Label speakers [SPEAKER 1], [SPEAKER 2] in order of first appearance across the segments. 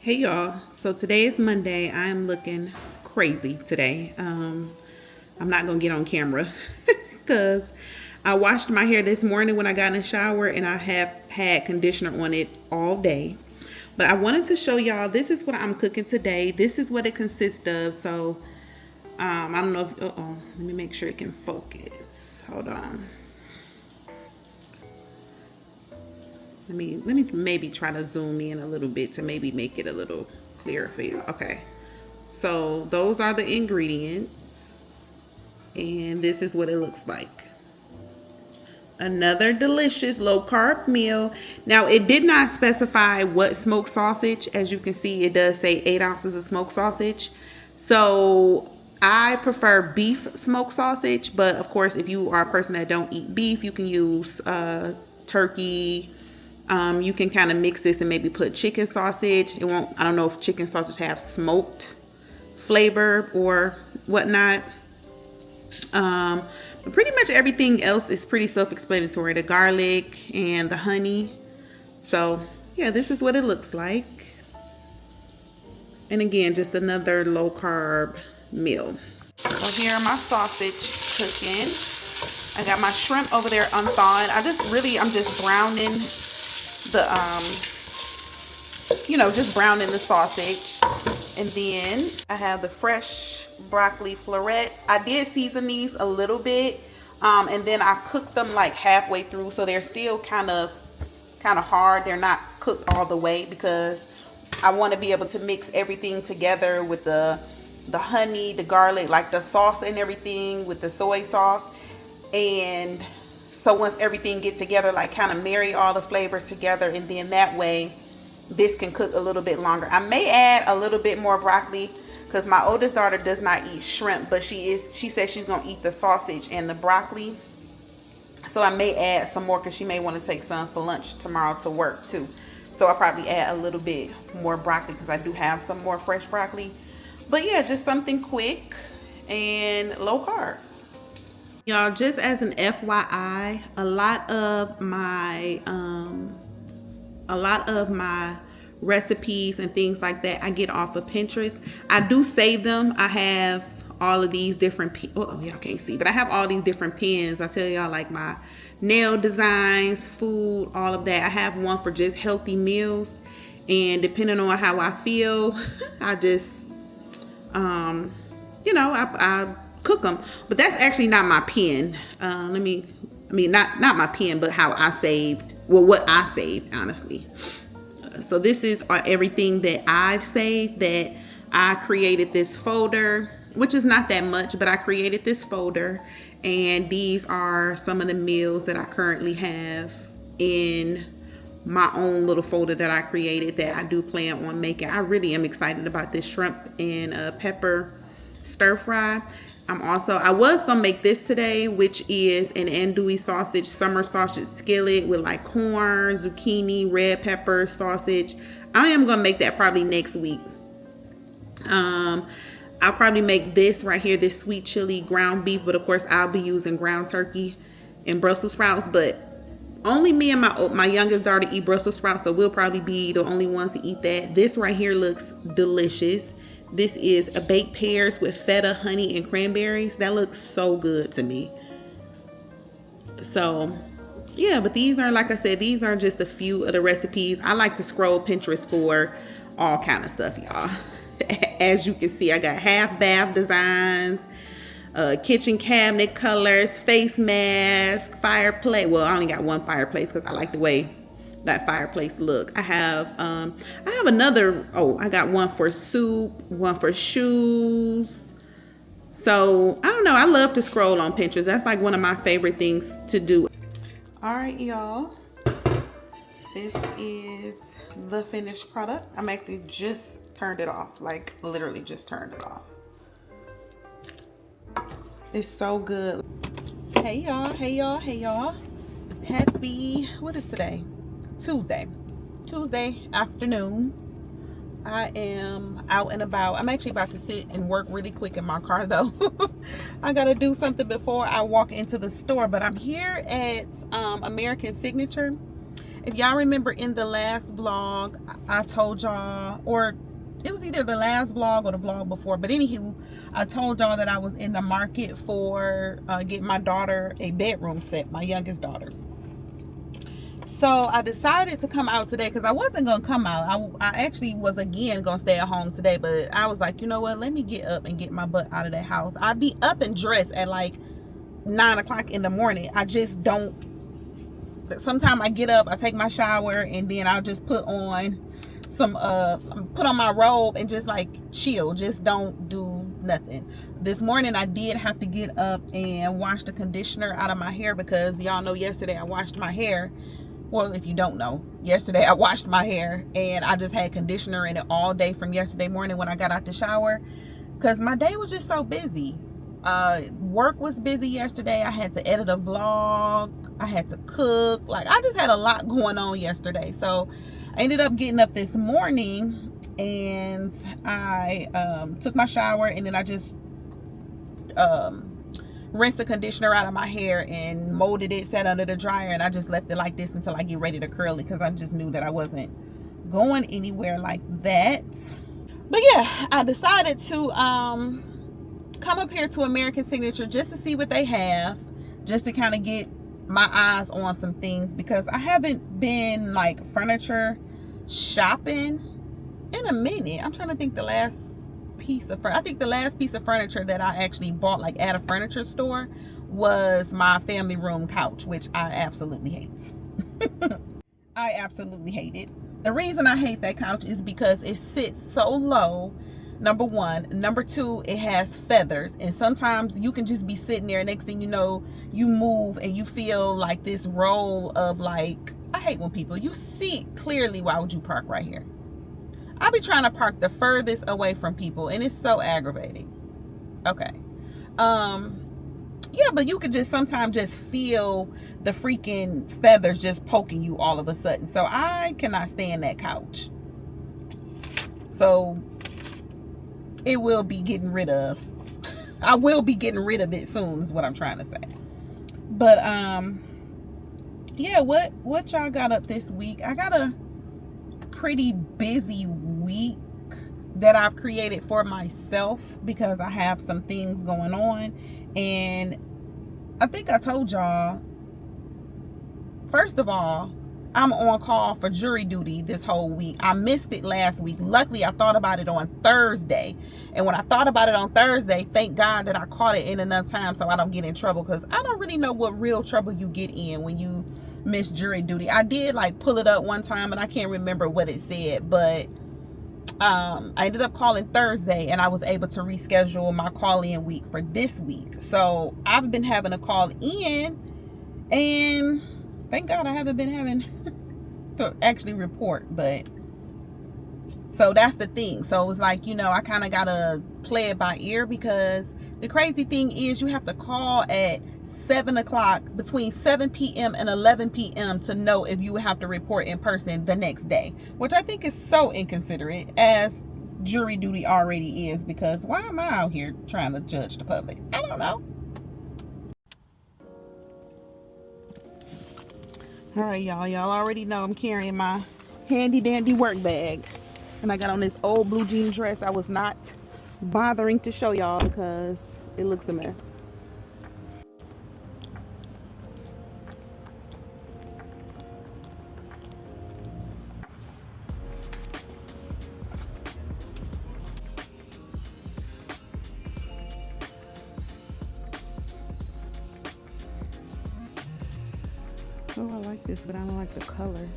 [SPEAKER 1] Hey y'all, so today is Monday. I am looking crazy today. I'm not gonna get on camera because I washed my hair this morning when I got in the shower and I have had conditioner on it all day. But I wanted to show y'all, this is what I'm cooking today. This is what it consists of. So I don't know if, let me make sure it can focus. Hold on. Let me maybe try to zoom in a little bit to maybe make it a little clearer for you. Okay. So those are the ingredients. And this is what it looks like. Another delicious low carb meal. Now it did not specify what smoked sausage. As you can see, it does say 8 ounces of smoked sausage. So I prefer beef smoked sausage, but of course, if you are a person that don't eat beef, you can use turkey. You can kind of mix this and maybe put chicken sausage. It won't, I don't know if chicken sausage have smoked flavor or whatnot. But pretty much everything else is pretty self-explanatory. The garlic and the honey. So yeah, this is what it looks like. And again, just another low carb meal. So here are my sausage cooking. I got my shrimp over there unthawed. I'm just browning the just browning the sausage. And then I have the fresh broccoli florets. I did season these a little bit, and then I cooked them like halfway through, so they're still kind of hard. They're not cooked all the way because I want to be able to mix everything together with the honey, the garlic, like the sauce and everything with the soy sauce. And so once everything gets together, like kind of marry all the flavors together, and then that way this can cook a little bit longer. I may add a little bit more broccoli because my oldest daughter does not eat shrimp, but she says she's gonna eat the sausage and the broccoli. So I may add some more because she may want to take some for lunch tomorrow to work too. So I'll probably add a little bit more broccoli because I do have some more fresh broccoli. But yeah, just something quick and low carb. Y'all, just as an FYI, a lot of my recipes and things like that I get off of Pinterest. I do save them. I have all of these different y'all can't see, but I have all these different pins. I tell y'all, like my nail designs, food, all of that. I have one for just healthy meals, and depending on how I feel, I just I cook them. But that's actually not my pen. Not my pen, but how I saved, well, what I saved, honestly. So this is everything that I've saved, that I created this folder, which is not that much, but I created this folder, and these are some of the meals that I currently have in my own little folder that I created that I do plan on making. I really am excited about this shrimp and pepper stir fry. I was gonna make this today, which is an andouille sausage, summer sausage skillet with like corn, zucchini, red pepper sausage. I am gonna make that probably next week. I'll probably make this right here, this sweet chili ground beef, but of course I'll be using ground turkey and Brussels sprouts. But only me and my youngest daughter eat Brussels sprouts, so we'll probably be the only ones to eat that. This right here looks delicious. This is a baked pears with feta, honey, and cranberries. That looks so good to me. So yeah, but these are, like I said, these are just a few of the recipes. I like to scroll Pinterest for all kind of stuff, y'all. As you can see, I got half bath designs, kitchen cabinet colors, face mask, fireplace. Well, I only got one fireplace because I like the way that fireplace look. I have another, I got one for soup, one for shoes. So I don't know, I love to scroll on Pinterest. That's like one of my favorite things to do. All right, y'all, this is the finished product. I'm actually just turned it off, like literally just turned it off. It's so good. Hey y'all, happy, what is today? Tuesday afternoon. I am out and about. I'm actually about to sit and work really quick in my car though. I gotta do something before I walk into the store, but I'm here at American Signature, If y'all remember in the last vlog, I told y'all, or it was either the last vlog or the vlog before, but anywho, I told y'all that I was in the market for getting my daughter a bedroom set, my youngest daughter. So I decided to come out today because I wasn't going to come out. I actually was again going to stay at home today, but I was like, you know what, let me get up and get my butt out of that house. I'd be up and dressed at like 9 o'clock in the morning. I just don't. Sometimes I get up, I take my shower, and then I'll just put on my robe and just like chill, just don't do nothing. This morning I did have to get up and wash the conditioner out of my hair because y'all know yesterday I washed my hair. Well, if you don't know, yesterday I washed my hair and I just had conditioner in it all day from yesterday morning when I got out the shower because my day was just so busy. Work was busy yesterday. I had to edit a vlog, I had to cook, like I just had a lot going on yesterday. So I ended up getting up this morning and I took my shower, and then I just rinsed the conditioner out of my hair and molded it, set under the dryer, and I just left it like this until I get ready to curl it because I just knew that I wasn't going anywhere like that. But yeah, I decided to come up here to American Signature just to see what they have, just to kind of get my eyes on some things because I haven't been like furniture shopping in a minute. I'm trying to think the last piece of I think the last piece of furniture that I actually bought like at a furniture store was my family room couch, which I absolutely hate. I absolutely hate it. The reason I hate that couch is because it sits so low, number one. Number two, it has feathers, and sometimes you can just be sitting there, next thing you know, you move and you feel like this roll of like, I hate when people, you see clearly, why would you park right here? I'll be trying to park the furthest away from people, and it's so aggravating. Okay. Yeah, but you could just sometimes just feel the freaking feathers just poking you all of a sudden. So I cannot stand that couch. So it will be getting rid of. I will be getting rid of it soon is what I'm trying to say. But yeah, what y'all got up this week? I got a pretty busy week that I've created for myself because I have some things going on. And I think I told y'all, first of all, I'm on call for jury duty this whole week. I missed it last week. Luckily, I thought about it on Thursday. And when I thought about it on Thursday, thank God that I caught it in enough time so I don't get in trouble, because I don't really know what real trouble you get in when you miss jury duty. I did like pull it up one time and I can't remember what it said, but I ended up calling Thursday and I was able to reschedule my call-in week for this week. So I've been having to call in, and thank God I haven't been having to actually report. But so that's the thing. So it's like, you know, I kind of gotta play it by ear, because the crazy thing is you have to call at 7 o'clock, between 7 p.m. and 11 p.m. to know if you have to report in person the next day, which I think is so inconsiderate, as jury duty already is, because why am I out here trying to judge the public? I don't know. All right, y'all already know I'm carrying my handy dandy work bag, and I got on this old blue jean dress. I was not bothering to show y'all because it looks a mess. Oh, I like this, but I don't like the color.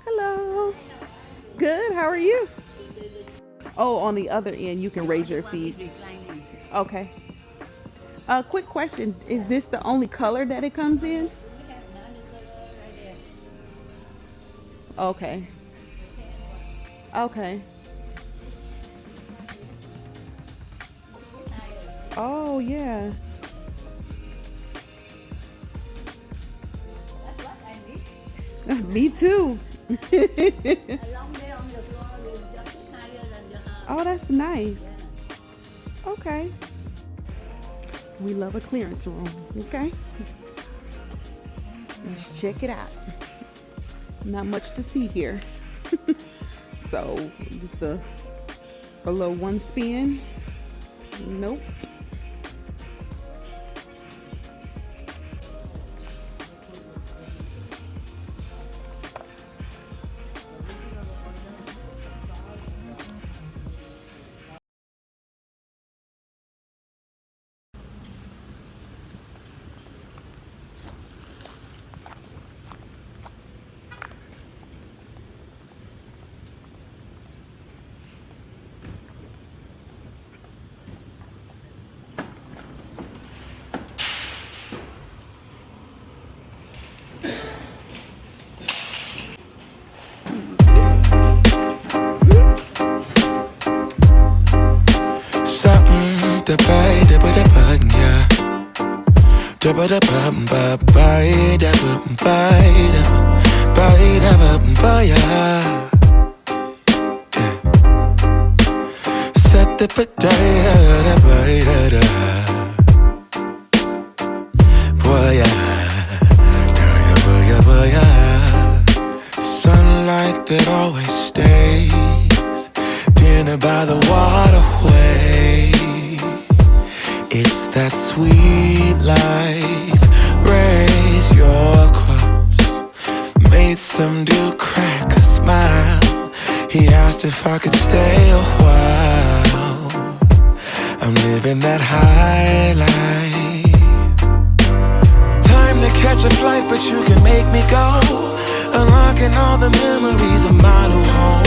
[SPEAKER 1] Hello. Good. How are you? Oh, on the other end, you can raise your feet. Okay. Quick question. Is this the only color that it comes in? Okay. Okay. Oh yeah. Me too. Oh, that's nice. Okay. We love a clearance room. Okay. Let's check it out. Not much to see here. So just a little one spin. Nope.
[SPEAKER 2] Something to buy, da ba da bug, yeah. Da ba da bum ba buy, da bum buy, da bum buy, yeah. Set the potato, da buy, da boy, yeah. Boy, yeah. Sunlight that always stays. Dinner by the waterway. It's that sweet life. Raise your cross. Made some dude crack a smile. He asked if I could stay a while. I'm living that high life. Time to catch a flight, but you can make me go. Unlocking all the memories of my new home.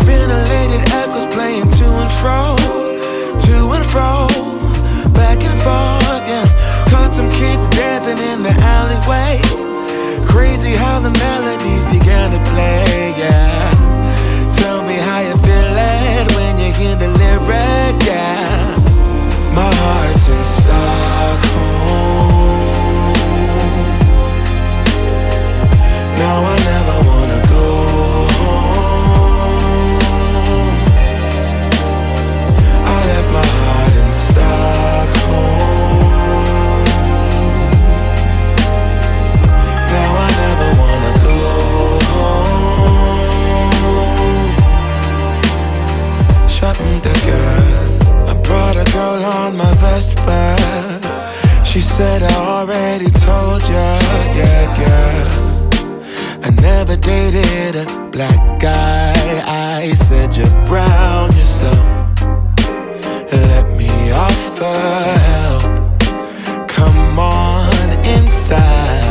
[SPEAKER 2] Ventilated echoes playing to and fro, back and forth, yeah. Caught some kids dancing in the alleyway. Crazy how the melodies began to play, yeah. Tell me how you feeling when you hear the lyric, yeah. My heart's in Stockholm. Now I never wanna go home. I left my heart in Stockholm. Now I never wanna go home. Shopping the girl, I brought a girl on my Vespa. She said I already told ya, yeah. I never dated a black guy. I said you're brown yourself. Let me offer help. Come on inside,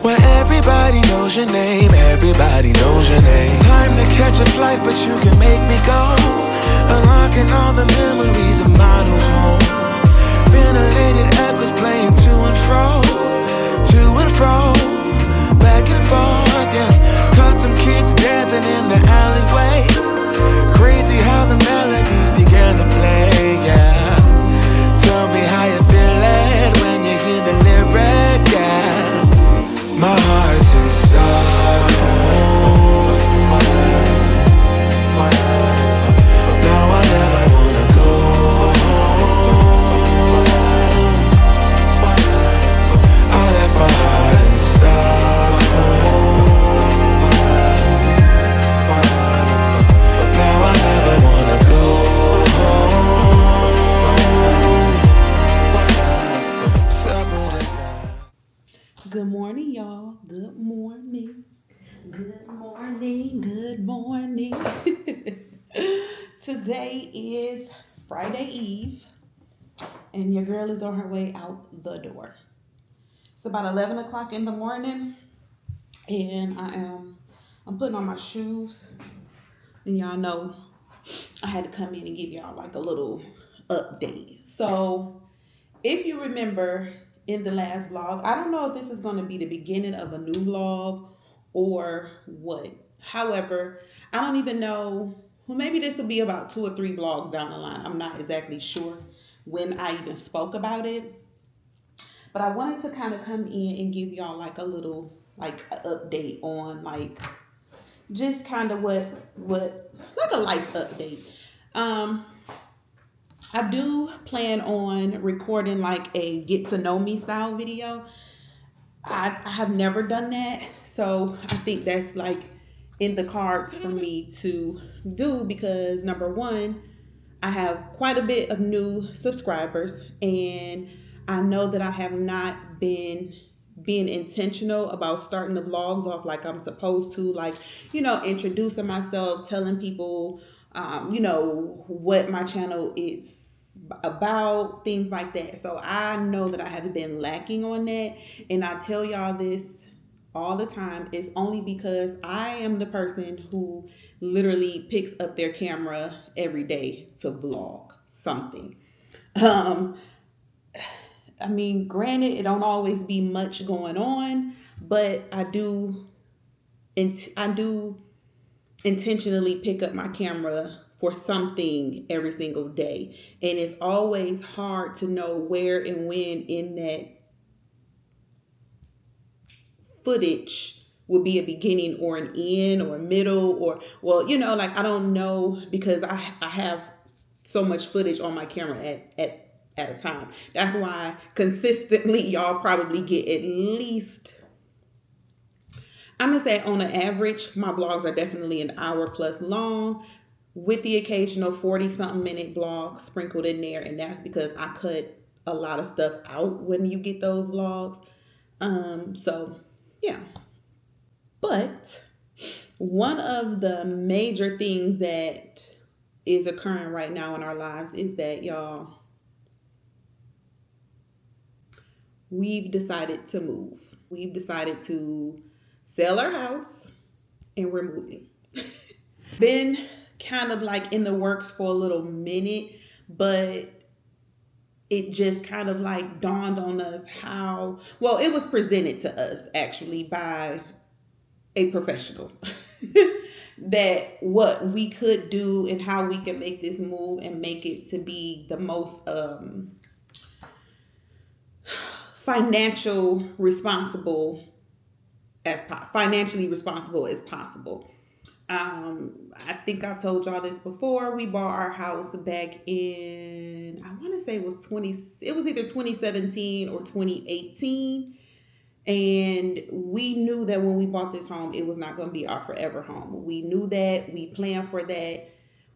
[SPEAKER 2] where everybody knows your name. Everybody knows your name. Time to catch a flight, but you can make me go. Unlocking all the memories of my new home. Ventilated echoes playing to and fro, back and forth, yeah. Caught some kids dancing in the alleyway. Crazy how the melodies began to play, yeah. Tell me how you feeling when you hear the lyric, yeah. My heart's in Stockholm. Now I never wanna go home. I left my heart in Stockholm. Now I never wanna go home.
[SPEAKER 1] Good morning, y'all. Good morning. Good morning. Good morning. Today is Friday Eve, and your girl is on her way out the door. It's about 11 o'clock in the morning, and I'm putting on my shoes. And y'all know I had to come in and give y'all like a little update. So if you remember in the last vlog. I don't know if this is going to be the beginning of a new vlog or what. However, I don't even know. Well, maybe this will be about 2 or 3 vlogs down the line. I'm not exactly sure when I even spoke about it. But I wanted to kind of come in and give y'all like a little like a update on like just kind of what like a life update. I do plan on recording like a get to know me style video. I have never done that, so I think that's like in the cards for me to do because number one, I have quite a bit of new subscribers, and I know that I have not been being intentional about starting the vlogs off like I'm supposed to, like, introducing myself, telling people, what my channel is about, things like that. So I know that I have been lacking on that, and I tell y'all this all the time. It's only because I am the person who literally picks up their camera every day to vlog something. I mean, granted, it don't always be much going on, but I do intentionally pick up my camera for something every single day. And it's always hard to know where and when in that footage will be a beginning or an end or a middle or, well, like I don't know because I have so much footage on my camera at a time. That's why consistently y'all probably get at least, I'm gonna say on an average, my vlogs are definitely an hour plus long with the occasional 40 something minute vlog sprinkled in there. And that's because I cut a lot of stuff out when you get those vlogs. So yeah. But one of the major things that is occurring right now in our lives is that, y'all, we've decided to move. We've decided to sell our house and we're moving. Been kind of like in the works for a little minute, but it just kind of like dawned on us how, well, it was presented to us actually by a professional that what we could do and how we can make this move and make it to be the most financially responsible as possible. I think I've told y'all this before. We bought our house back in, I want to say it was either 2017 or 2018. And we knew that when we bought this home, it was not going to be our forever home. We knew that. We planned for that.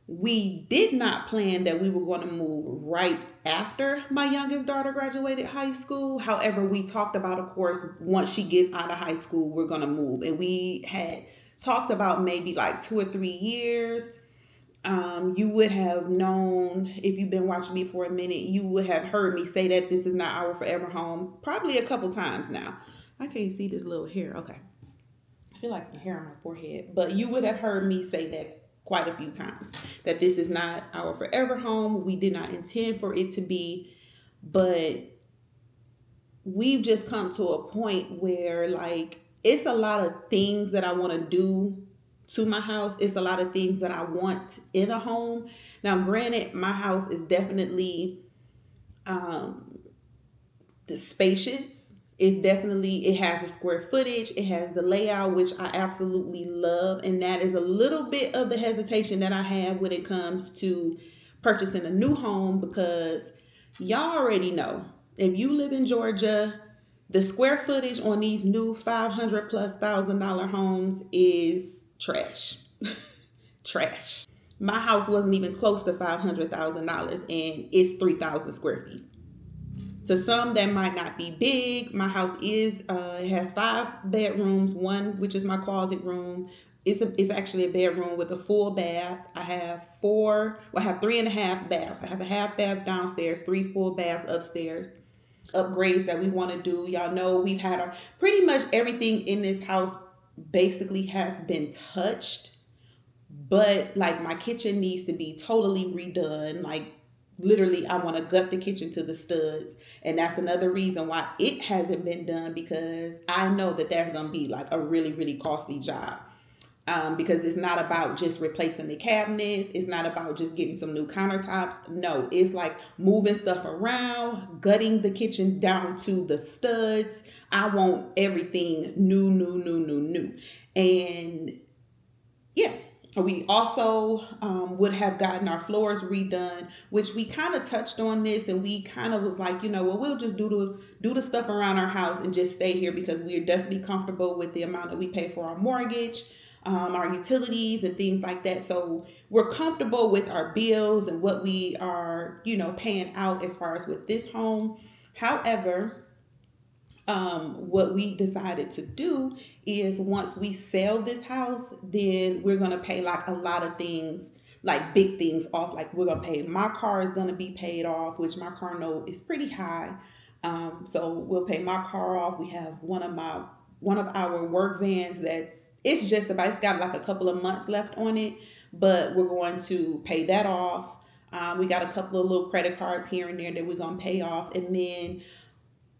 [SPEAKER 1] We did not plan that we were going to move right after my youngest daughter graduated high school. However, we talked about, of course, once she gets out of high school, we're going to move. And we had talked about maybe like 2 or 3 years. You would have known, if you've been watching me for a minute, you would have heard me say that this is not our forever home probably a couple times now. I can't see this little hair. Okay. I feel like some hair on my forehead. But you would have heard me say that quite a few times, that this is not our forever home. We did not intend for it to be, but we've just come to a point where like it's a lot of things that I want to do to my house. It's a lot of things that I want in a home. Now, granted, my house is definitely spacious. It has a square footage. It has the layout, which I absolutely love. And that is a little bit of the hesitation that I have when it comes to purchasing a new home, because y'all already know, if you live in Georgia, the square footage on these new $500,000+ homes is trash. Trash. My house wasn't even close to $500,000 and it's 3,000 square feet. To some, that might not be big. My house it has 5 bedrooms, one which is my closet room. It's actually a bedroom with a full bath. I have 3.5 baths. I have a half bath downstairs, 3 full baths upstairs. Upgrades that we want to do. Y'all know we've had pretty much everything in this house basically has been touched. But like my kitchen needs to be totally redone. Like literally, I want to gut the kitchen to the studs. And that's another reason why it hasn't been done, because I know that that's going to be like a really, really costly job. Because it's not about just replacing the cabinets. It's not about just getting some new countertops. No, it's like moving stuff around, gutting the kitchen down to the studs. I want everything new, new, new, new, new. And yeah, we also would have gotten our floors redone, which we kind of touched on this, and we kind of was like, well, we'll just do the stuff around our house and just stay here, because we are definitely comfortable with the amount that we pay for our mortgage, our utilities and things like that. So we're comfortable with our bills and what we are, paying out as far as with this home. However, what we decided to do is, once we sell this house, then we're going to pay like a lot of things, like big things off. Like we're going to pay, my car is going to be paid off, which my car note is pretty high. So we'll pay my car off. We have one of our work vans it's got like a couple of months left on it, but we're going to pay that off. We got a couple of little credit cards here and there that we're going to pay off. And then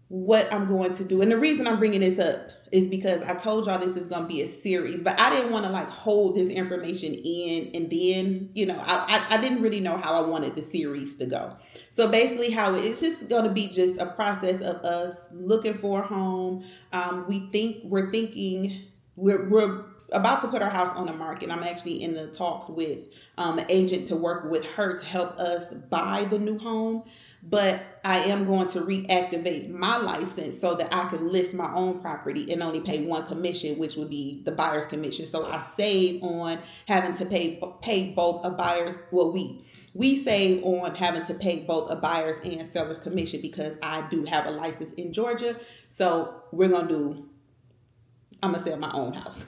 [SPEAKER 1] what I'm going to do, and the reason I'm bringing this up is because I told y'all this is going to be a series, but I didn't want to like hold this information in, and then, I didn't really know how I wanted the series to go. So basically how it's just going to be just a process of us looking for a home. We're about to put our house on the market. I'm actually in the talks with an agent to work with her to help us buy the new home. But I am going to reactivate my license so that I can list my own property and only pay one commission, which would be the buyer's commission. So I save on having to pay both a buyer's, we save on having to pay both a buyer's and seller's commission, because I do have a license in Georgia. So I'm gonna sell my own house.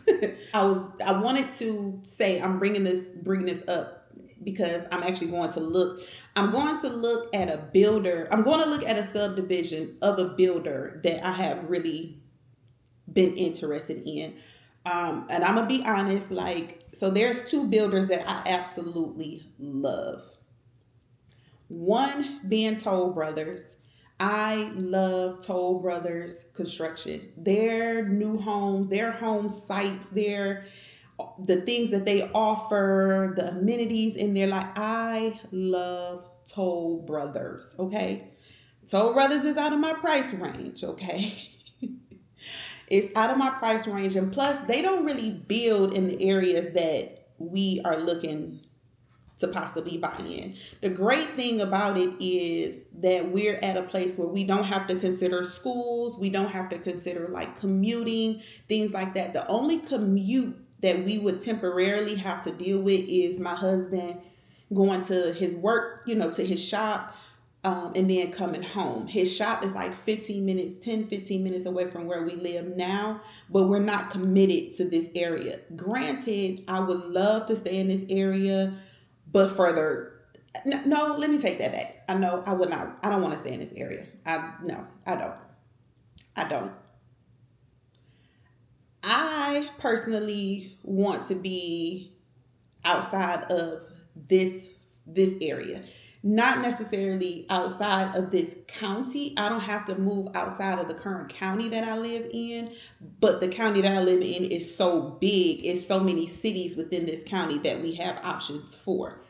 [SPEAKER 1] I wanted to say I'm bringing this up because I'm actually going to look at a builder. I'm going to look at a subdivision of a builder that I have really been interested in. And I'm going to be honest, so there's two builders that I absolutely love. One being Toll Brothers. I love Toll Brothers construction. Their new homes, their home sites, the things that they offer, the amenities in there. Like, I love Toll Brothers, okay? Toll Brothers is out of my price range, okay? It's out of my price range. And plus, they don't really build in the areas that we are looking to possibly buy in. The great thing about it is that we're at a place where we don't have to consider schools. We don't have to consider like commuting, things like that. The only commute that we would temporarily have to deal with is my husband going to his work, to his shop, and then coming home. His shop is like 15 minutes away from where we live now, but we're not committed to this area. Granted, I would love to stay in this area, but further, no, let me take that back. I know I would not. I don't want to stay in this area. I don't. I personally want to be outside of this area. Not necessarily outside of this county. I don't have to move outside of the current county that I live in, but the county that I live in is so big. It's so many cities within this county that we have options for.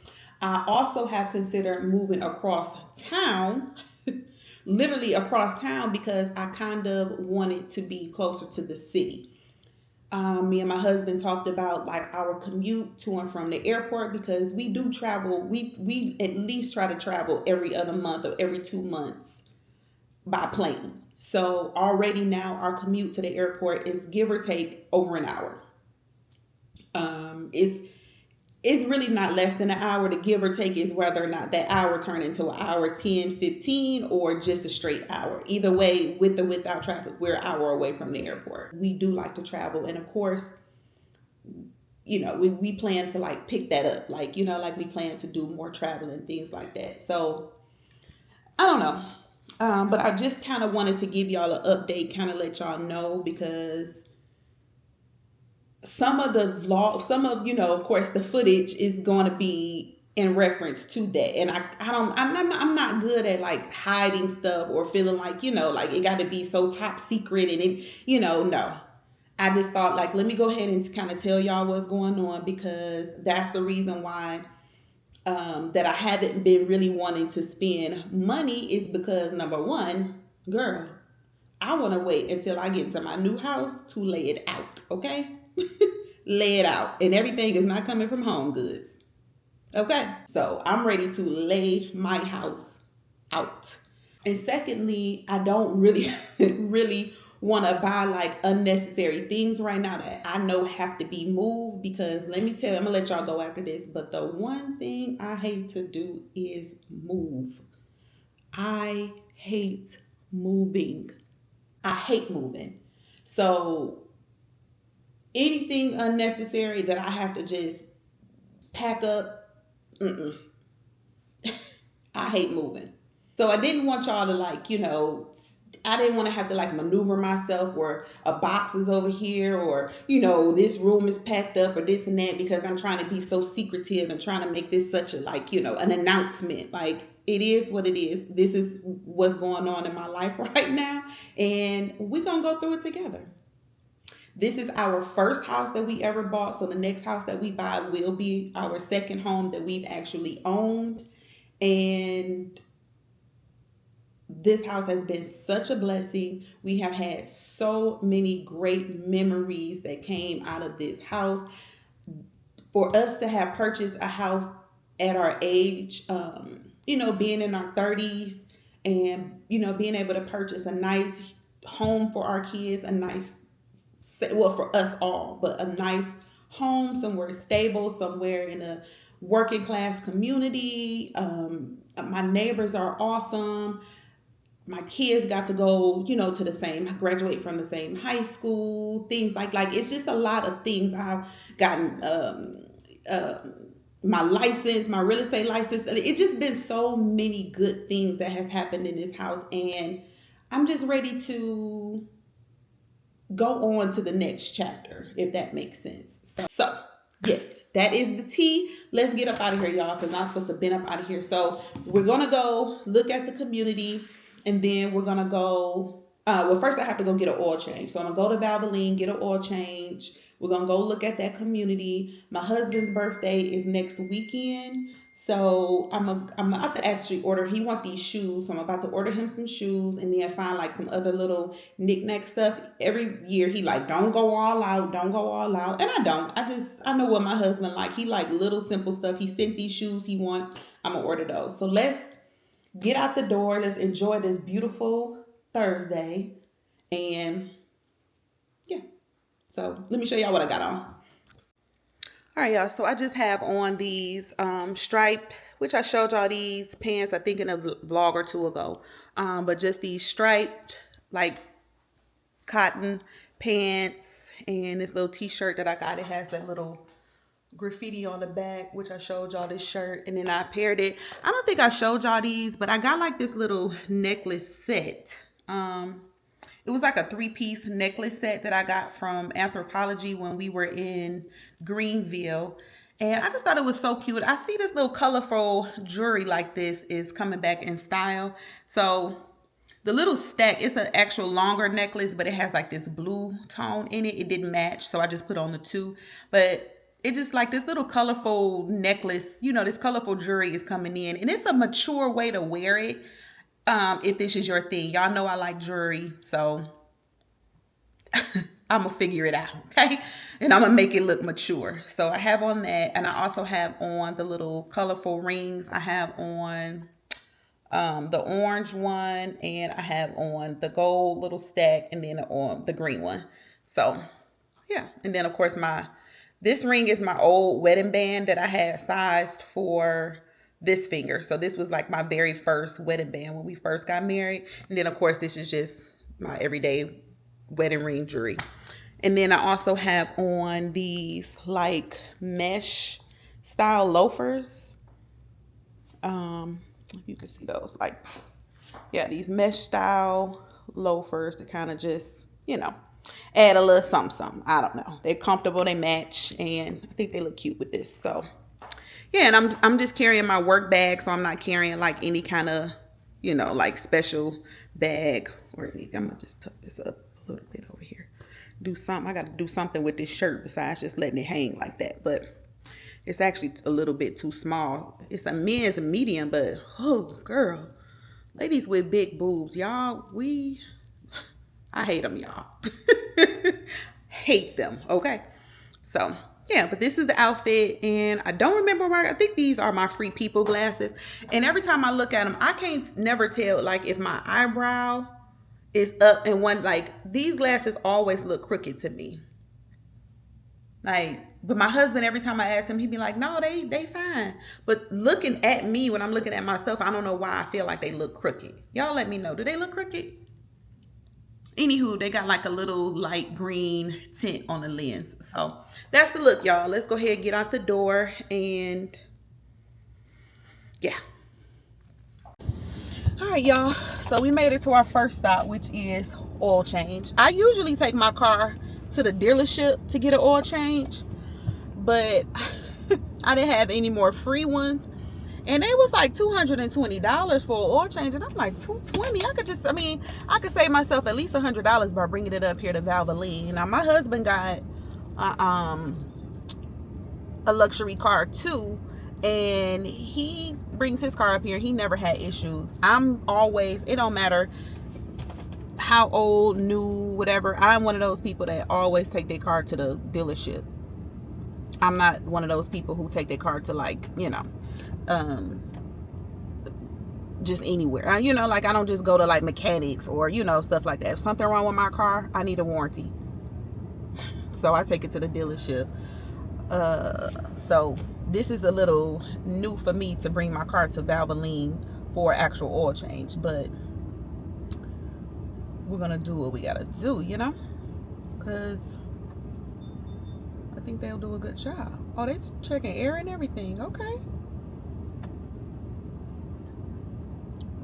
[SPEAKER 1] I also have considered moving across town, literally across town, because I kind of wanted to be closer to the city. Me and my husband talked about like our commute to and from the airport, because we do travel. We at least try to travel every other month or every 2 months by plane. So already now our commute to the airport is give or take over an hour. It's really not less than an hour. The give or take is whether or not that hour turn into an hour 10, 15, or just a straight hour. Either way, with or without traffic, we're an hour away from the airport. We do like to travel. And of course, we plan to like pick that up. Like we plan to do more traveling and things like that. So I don't know. But I just kind of wanted to give y'all an update, kind of let y'all know, because some of the vlog, of course, the footage is going to be in reference to that. And I'm not good at like hiding stuff or feeling like, like it got to be so top secret and it, no. I just thought like, let me go ahead and kind of tell y'all what's going on, because that's the reason why that I haven't been really wanting to spend money, is because number one, girl, I want to wait until I get into my new house to lay it out, okay? Lay it out. And everything is not coming from Home Goods. Okay? So I'm ready to lay my house out. And secondly, I don't really, really want to buy like unnecessary things right now that I know have to be moved, because let me tell you, I'm going to let y'all go after this, but the one thing I hate to do is move. I hate moving. I hate moving. So anything unnecessary that I have to just pack up, I hate moving. So I didn't want y'all to like, I didn't want to have to like maneuver myself where a box is over here, or, this room is packed up, or this and that, because I'm trying to be so secretive and trying to make this such a like, an announcement. Like, it is what it is. This is what's going on in my life right now. And we're going to go through it together. This is our first house that we ever bought. So the next house that we buy will be our second home that we've actually owned. And this house has been such a blessing. We have had so many great memories that came out of this house. For us to have purchased a house at our age, being in our 30s and, being able to purchase a nice home for our kids, for us all, but a nice home, somewhere stable, somewhere in a working class community. My neighbors are awesome. My kids got to go, graduate from the same high school, things like it's just a lot of things. I've gotten my license, my real estate license. It's just been so many good things that has happened in this house, and I'm just ready to go on to the next chapter, if that makes sense. So yes, that is the tea. Let's get up out of here, y'all, because I'm supposed to been up out of here. So we're gonna go look at the community, and then we're gonna go. First I have to go get an oil change. So I'm gonna go to Valvoline, get an oil change. We're gonna go look at that community. My husband's birthday is next weekend, so I'm about to actually order. He wants these shoes, so I'm about to order him some shoes, and then find like some other little knick-knack stuff. Every year he like, don't go all out, and I don't. I know what my husband like. He like little simple stuff. He sent these shoes he want. I'm gonna order those. So let's get out the door. Let's enjoy this beautiful Thursday, and yeah. So let me show y'all what I got on. All right, y'all. So I just have on these striped, which I showed y'all these pants, I think in a vlog or two ago. But just these striped, like cotton pants, and this little t-shirt that I got. It has that little graffiti on the back, which I showed y'all this shirt. And then I paired it. I don't think I showed y'all these, but I got like this little necklace set. It was like a 3-piece necklace set that I got from Anthropology when we were in Greenville. And I just thought it was so cute. I see this little colorful jewelry like this is coming back in style. So the little stack, it's an actual longer necklace, but it has like this blue tone in it. It didn't match, so I just put on the 2. But it just like this little colorful necklace, this colorful jewelry is coming in. And it's a mature way to wear it. If this is your thing. Y'all know I like jewelry, so I'm gonna figure it out, okay? And I'm gonna make it look mature. So I have on that, and I also have on the little colorful rings. I have on the orange one, and I have on the gold little stack, and then on the green one. So yeah, and then of course this ring is my old wedding band that I had sized for this finger. So this was like my very first wedding band when we first got married. And then of course this is just my everyday wedding ring jewelry. And then I also have on these like mesh style loafers. You can see those, like, yeah, these mesh style loafers to kind of just, add a little something. I don't know. They're comfortable, they match, and I think they look cute with this. So yeah, and I'm just carrying my work bag, so I'm not carrying like any kind of, you know, like special bag or anything. I'm gonna just tuck this up a little bit over here. Do something. I got to do something with this shirt besides just letting it hang like that. But it's actually a little bit too small. It's a men's medium, but oh girl, ladies with big boobs, y'all, I hate them, y'all. Hate them. Okay, so. Yeah, but this is the outfit, and I don't remember where. I think these are my Free People glasses, and every time I look at them, I can't never tell like if my eyebrow is up and one, like these glasses always look crooked to me. Like, but my husband, every time I ask him, he'd be like, "No, they fine." But looking at me when I'm looking at myself, I don't know why I feel like they look crooked. Y'all let me know. Do they look crooked? Anywho, they got like a little light green tint on the lens. So that's the look, y'all. Let's go ahead and get out the door, and yeah. All right, y'all. So we made it to our first stop, which is oil change. I usually take my car to the dealership to get an oil change, but I didn't have any more free ones. And it was like $220 for an oil change. And I'm like, $220? I could save myself at least $100 by bringing it up here to Valvoline. Now, my husband got a luxury car too. And he brings his car up here. He never had issues. It don't matter how old, new, whatever. I'm one of those people that always take their car to the dealership. I'm not one of those people who take their car to like, you know, just anywhere. You know, like I don't just go to like mechanics or, you know, stuff like that. If something wrong with my car, I need a warranty. So I take it to the dealership. So this is a little new for me to bring my car to Valvoline for actual oil change, but we're gonna do what we gotta do, you know, because I think they'll do a good job. Oh, they're checking air and everything. Okay.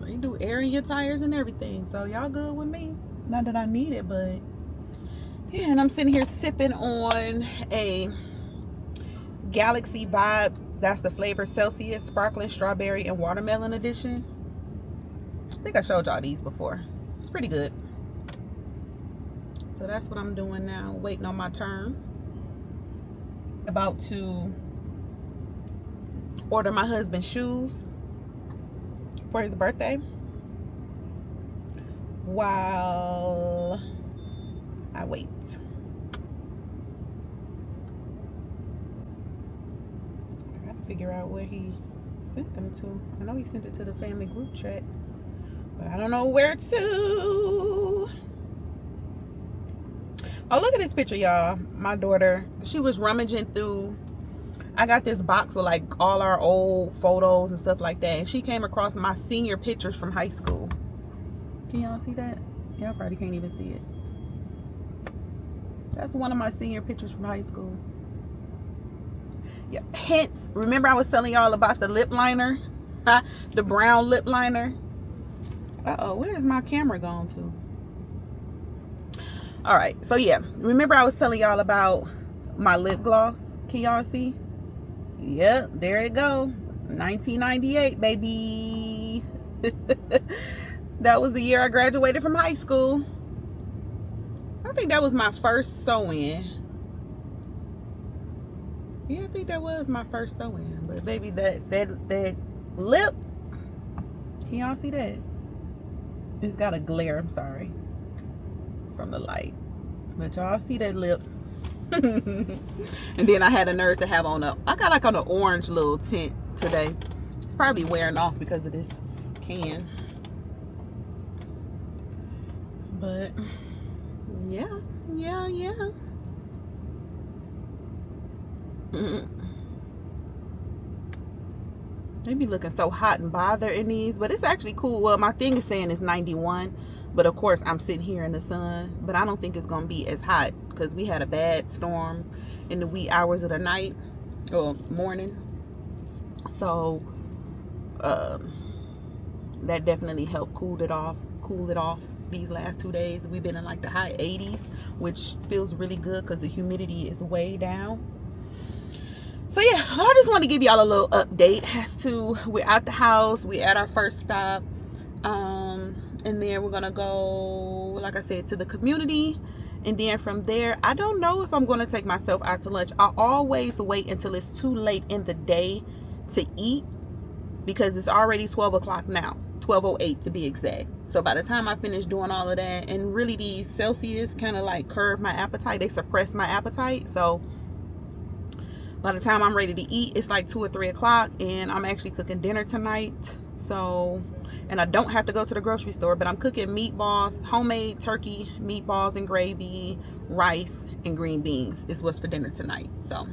[SPEAKER 1] They do air in your tires and everything. So y'all good with me. Not that I need it, but yeah. And I'm sitting here sipping on a Galaxy Vibe. That's the flavor Celsius Sparkling Strawberry and Watermelon Edition. I think I showed y'all these before. It's pretty good. So that's what I'm doing now. Waiting on my turn. About to order my husband's shoes for his birthday while I wait. I gotta figure out where he sent them to. I know he sent it to the family group chat, but I don't know where to. Oh, look at this picture, y'all. My daughter, she was rummaging through. I got this box with like all our old photos and stuff like that. And she came across my senior pictures from high school. Can y'all see that? Y'all probably can't even see it. That's one of my senior pictures from high school. Yeah. Hence, remember I was telling y'all about the lip liner? The brown lip liner. Uh-oh, where is my camera gone to? All right, so yeah, remember I was telling y'all about my lip gloss? Can y'all see? Yep, there it go. 1998, baby. That was the year I graduated from high school. I think that was my first sew-in. Yeah, I think that was my first sew-in. But baby, that lip, can y'all see that? It's got a glare, I'm sorry, from the light, but y'all see that lip. And then I had a nerve to have on I got like on an orange little tint today. It's probably wearing off because of this can, but yeah. They be looking so hot and bothered in these, but it's actually cool. Well, my thing is saying it's 91, but of course I'm sitting here in the sun, but I don't think it's gonna be as hot because we had a bad storm in the wee hours of the night or morning. So that definitely helped cool it off these last 2 days. We've been in like the high 80s, which feels really good because the humidity is way down. So yeah, I just want to give y'all a little update as to we're at the house, we're at our first stop, and then we're gonna go, like I said, to the community, and then from there, I don't know if I'm gonna take myself out to lunch. I always wait until it's too late in the day to eat because it's already 12 o'clock now, 12:08 to be exact. So by the time I finish doing all of that, and really these Celsius kind of like curve my appetite, they suppress my appetite, so by the time I'm ready to eat, it's like 2 or 3 o'clock, and I'm actually cooking dinner tonight. So, and I don't have to go to the grocery store, but I'm cooking meatballs, homemade turkey meatballs and gravy, rice, and green beans is what's for dinner tonight. So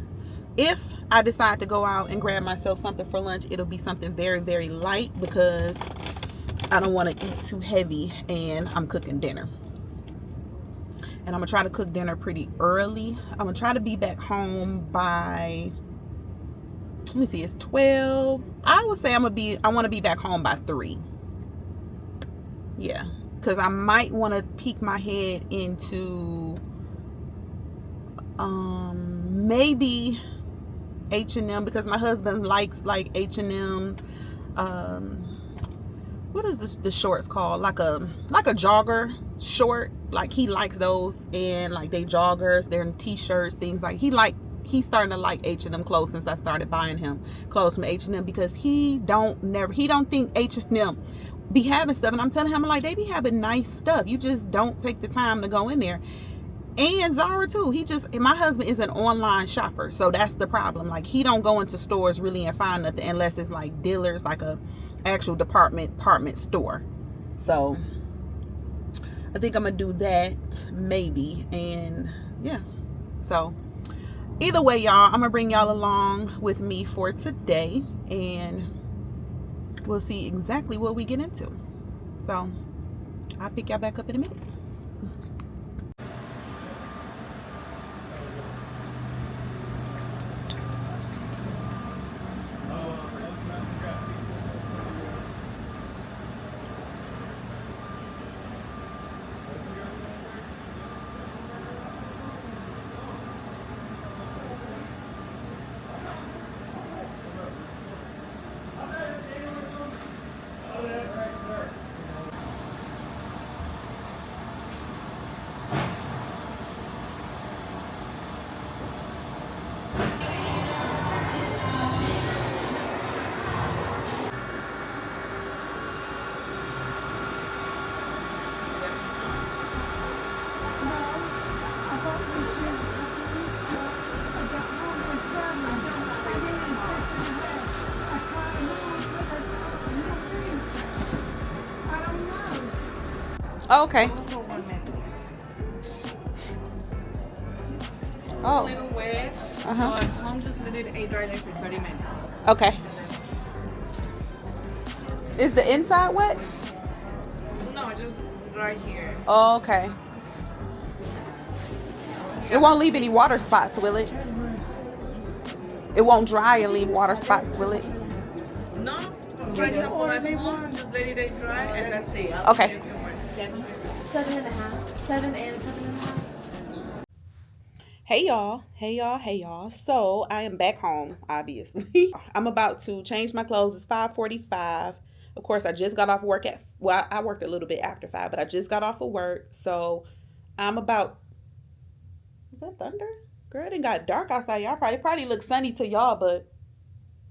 [SPEAKER 1] if I decide to go out and grab myself something for lunch, it'll be something very, very light because I don't want to eat too heavy and I'm cooking dinner. And I'm gonna try to cook dinner pretty early. I'm gonna try to be back home by, let me see, it's 12. I would say I want to be back home by 3. Yeah, because I might want to peek my head into maybe H&M, because my husband likes like H&M. What is this, the shorts called, like a jogger short, like he likes those, and like they joggers, they're in t-shirts, things like he's starting to like H&M clothes since I started buying him clothes from H&M, because he don't think H&M be having stuff, and I'm telling him, like, they be having nice stuff, you just don't take the time to go in there. And Zara too, my husband is an online shopper, so that's the problem. Like, he don't go into stores really and find nothing unless it's like dealers, like a actual department store. So I think I'm gonna do that maybe. And yeah, so either way, y'all, I'm gonna bring y'all along with me for today, and we'll see exactly what we get into. So I'll pick y'all back up in a minute. Oh, okay.
[SPEAKER 3] Oh. It's a little wet, so at home just let it air dry for 30 minutes.
[SPEAKER 1] Okay. Is the inside wet?
[SPEAKER 3] No, just right here.
[SPEAKER 1] Oh, okay. It won't leave any water spots, will it? It won't dry and leave water spots, will it?
[SPEAKER 3] No. For example, at home, just let it air dry and that's it.
[SPEAKER 1] Okay.
[SPEAKER 4] 7.5. 7 and 7.5.
[SPEAKER 1] Hey y'all. So I am back home, obviously. I'm about to change my clothes. It's 5:45. Of course, I just got off work I worked a little bit after 5, but I just got off of work. So I'm about, is that thunder? Girl, it done got dark outside. Y'all probably look sunny to y'all, but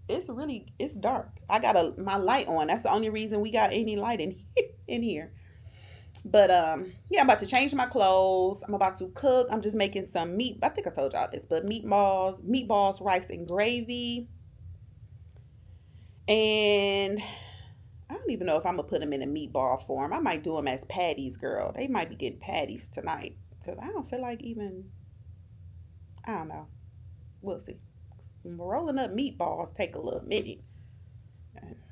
[SPEAKER 1] it's dark. I got my light on. That's the only reason we got any light in here. But yeah, I'm about to change my clothes. I'm about to cook. I'm just making some meat. I think I told y'all this, but meatballs, rice, and gravy. And I don't even know if I'm gonna put them in a meatball form. I might do them as patties, girl. They might be getting patties tonight because I don't feel like I don't know. We'll see. Rolling up meatballs take a little minute.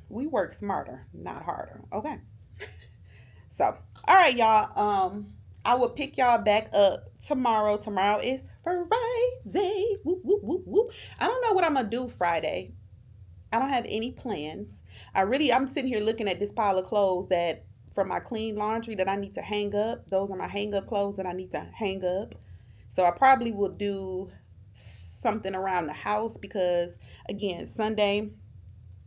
[SPEAKER 1] We work smarter, not harder. Okay. So, all right, y'all. I will pick y'all back up tomorrow. Tomorrow is Friday. Whoop, whoop, whoop, whoop. I don't know what I'm gonna do Friday. I don't have any plans. I'm sitting here looking at this pile of clothes that from my clean laundry that I need to hang up. Those are my hang up clothes that I need to hang up. So I probably will do something around the house because, again, Sunday,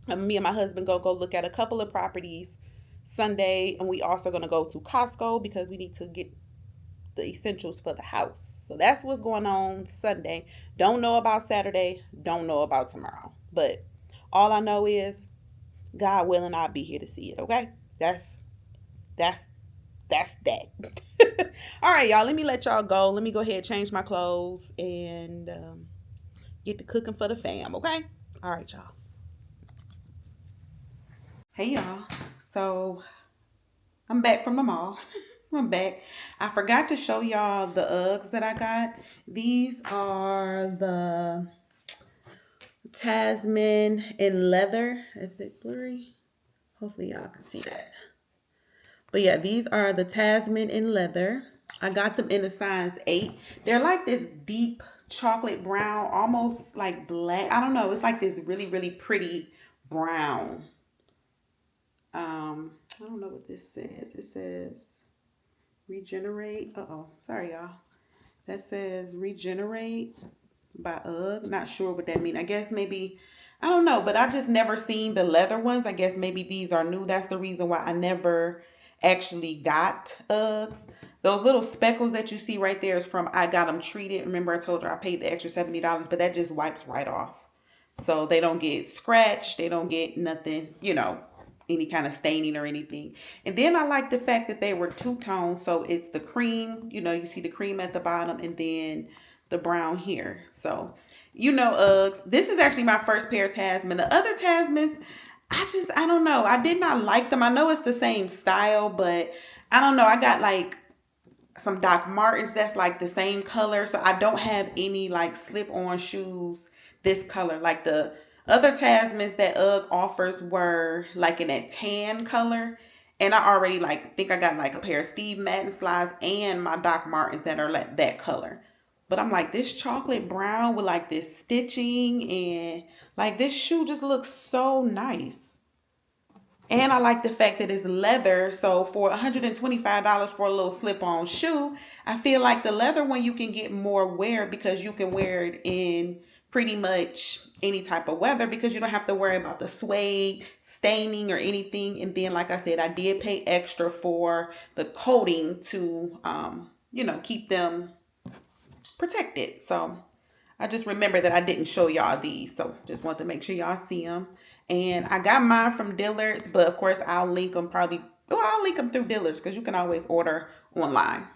[SPEAKER 1] me and my husband go look at a couple of properties Sunday, and we also gonna go to Costco because we need to get the essentials for the house. So that's what's going on Sunday. Don't know about Saturday. Don't know about tomorrow. But all I know is, God willing, I'll be here to see it. Okay, that's that. All right, y'all. Let me let y'all go. Let me go ahead, change my clothes, and get to cooking for the fam. Okay. All right, y'all. Hey, y'all. So I'm back from the mall. I'm back. I forgot to show y'all the Uggs that I got. These are the Tasman in leather. Is it blurry? Hopefully y'all can see that. But yeah, these are the Tasman in leather. I got them in a size 8. They're like this deep chocolate brown, almost like black. I don't know. It's like this really, really pretty brown. I don't know what this says. It says regenerate. Sorry, y'all. That says regenerate by Ugg. Not sure what that means. I guess maybe, I don't know, but I just never seen the leather ones. I guess maybe these are new. That's the reason why I never actually got Uggs. Those little speckles that you see right there is from I got them treated. Remember I told you I paid the extra $70, but that just wipes right off. So they don't get scratched. They don't get nothing, any kind of staining or anything. And then I like the fact that they were two-tone. So it's the cream, you see the cream at the bottom and then the brown here. So, Uggs. This is actually my first pair of Tasman. The other Tasmans, I don't know. I did not like them. I know it's the same style, but I don't know. I got like some Doc Martens that's like the same color. So I don't have any like slip-on shoes this color. Like the other Tasmans that Ugg offers were like in that tan color. And I already think I got like a pair of Steve Madden slides and my Doc Martens that are like that color. But I'm like, this chocolate brown with like this stitching and like this shoe just looks so nice. And I like the fact that it's leather. So for $125 for a little slip-on shoe, I feel like the leather one you can get more wear because you can wear it in pretty much any type of weather because you don't have to worry about the suede staining or anything. And then, like I said, I did pay extra for the coating to, keep them protected. So I just remember that I didn't show y'all these. So just want to make sure y'all see them. And I got mine from Dillard's, but of course I'll link them I'll link them through Dillard's because you can always order online.